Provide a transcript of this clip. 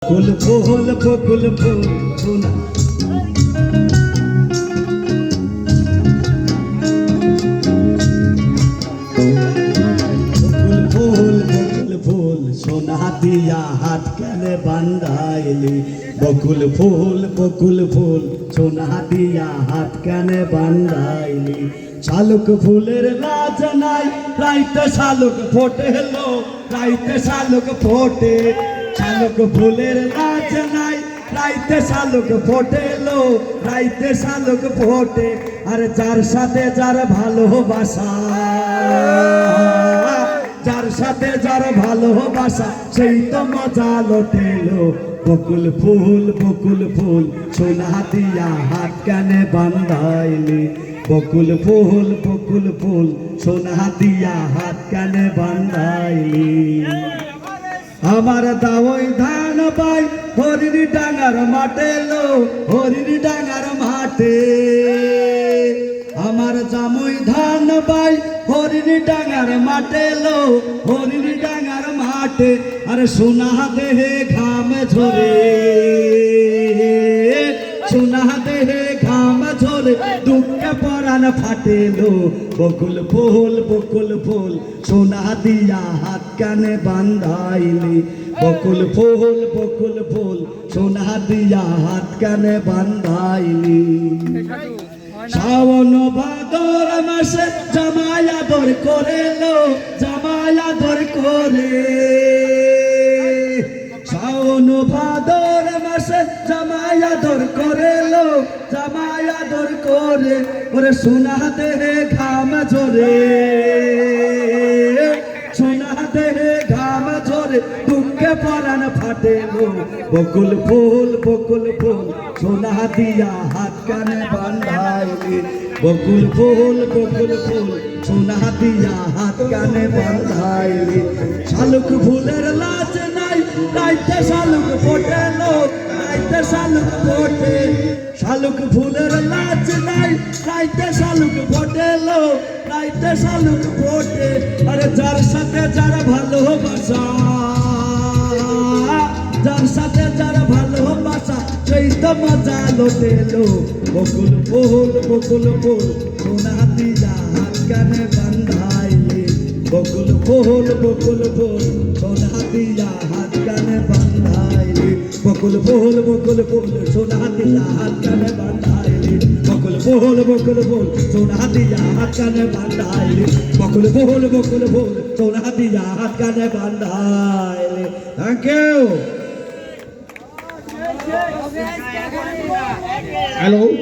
ফুল ফুল বকুল ফুল সোনা সোনা দিয়া হাত কেনে বান্ধাইলি বকুল ফুল সোনা দিয়া হাত কেনে বান্ধাইলি শালুক ফুলের লাজ নাই রাইতে শালুক ফোটে লো রাইতে শালুক ফোটে শালুক ফুলের লাজ নাই রাইতে শালুক ফোটে লো রাইতে শালুক ফোটে আর যার সাথে যার ভালোবাসা যার সাথে যার ভালোবাসা সেই তো মজা লোটেলো বকুল ফুল সোনা দিয়া হাত কানে বান্ধাইলি বকুল ফুল সোনা দিয়া হাত কানে বান্ধাইলি আমার দাওই ধান পাই হরিণী ডাঙ্গার মাঠে লো হরিণী ডাঙ্গার মাঠে আমার জামুই ধান পাই হরিণী ডাঙ্গার মাঠে লো হরিণী ডাঙ্গার মাঠে আরে সোনা দেহে ঘাম ঝরে সোনা দেহে ঘাম ঝরে দুঃখে পরাণ ফাটেলো বকুল ফুল সোনা দিয়া হাত কানে বান্ধাইলি বকুল ফুল সোনা দিয়া হাত কানে বান্ধাইলি শ্রাবণ ভাদর মাসে জামাই আদর করে লো জামাই আদর করে শ্রাবণ ভাদর মাসে জামাই আদর করে লো জামাই আদর করে ওরে সোনা দেহে ঘাম ঝরে সোনা দেহে ঘাম ঝরে দুঃখে পরাণ ফাটেলো বকুল ফুল সোনা দিয়া হাত কানে বান্ধাইলি বকুল ফুল সোনা দিয়া হাত কানে বান্ধাইলি শালুক ফুলের লাজ নাই রাইতে শালুক ফোটে লো রাইতে শালুক ফোটে শালুক ফুলের লাজ নাই রাইতে শালুক ফোটে লো রাইতে শালুক ফোটে আরে যার সাথে যার ভালোবাসা যার সাথে যার ভালোবাসা সেই তো মজা লোটেলো বকুল ফুল সোনা দিয়া হাত কানে বান্ধাইলি বকুল ফুল সোনা দিয়া হাত কানে বান্ধাইলি বকুল ফুল সোনা দিয়া হাত কানে বান্ধাইলি বকুল ফুল সোনা দিয়া হাত কানে বান্ধাইলি বকুল ফুল সোনা দিয়া হাত কানে বান্ধাইলি থ্যাংক ইউ Hello.